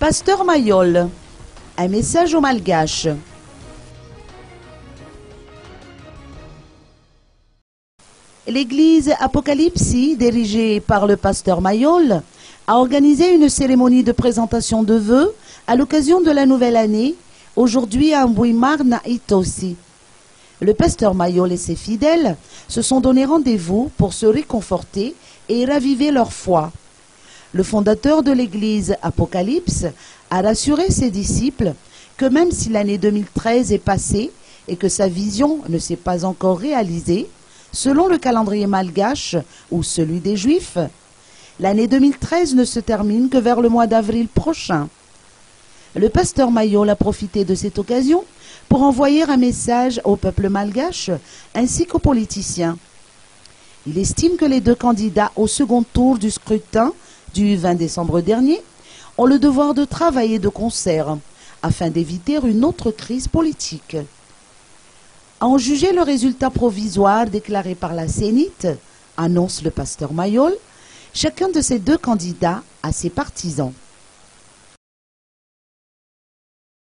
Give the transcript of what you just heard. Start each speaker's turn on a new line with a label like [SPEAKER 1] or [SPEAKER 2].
[SPEAKER 1] Pasteur Mayol, un message aux Malgaches. L'église Apocalypse, dirigée par le pasteur Mayol, a organisé une cérémonie de présentation de vœux à l'occasion de la nouvelle année, aujourd'hui à Mbouimarna Itosi. Le pasteur Mayol et ses fidèles se sont donné rendez-vous pour se réconforter et raviver leur foi. Le fondateur de l'église Apocalypse a rassuré ses disciples que même si l'année 2013 est passée et que sa vision ne s'est pas encore réalisée, selon le calendrier malgache ou celui des Juifs, l'année 2013 ne se termine que vers le mois d'avril prochain. Le pasteur Mayol a profité de cette occasion pour envoyer un message au peuple malgache ainsi qu'aux politiciens. Il estime que les deux candidats au second tour du scrutin du 20 décembre dernier ont le devoir de travailler de concert afin d'éviter une autre crise politique. À en juger le résultat provisoire déclaré par la Sénite, annonce le pasteur Mayol, chacun de ces deux candidats a ses partisans.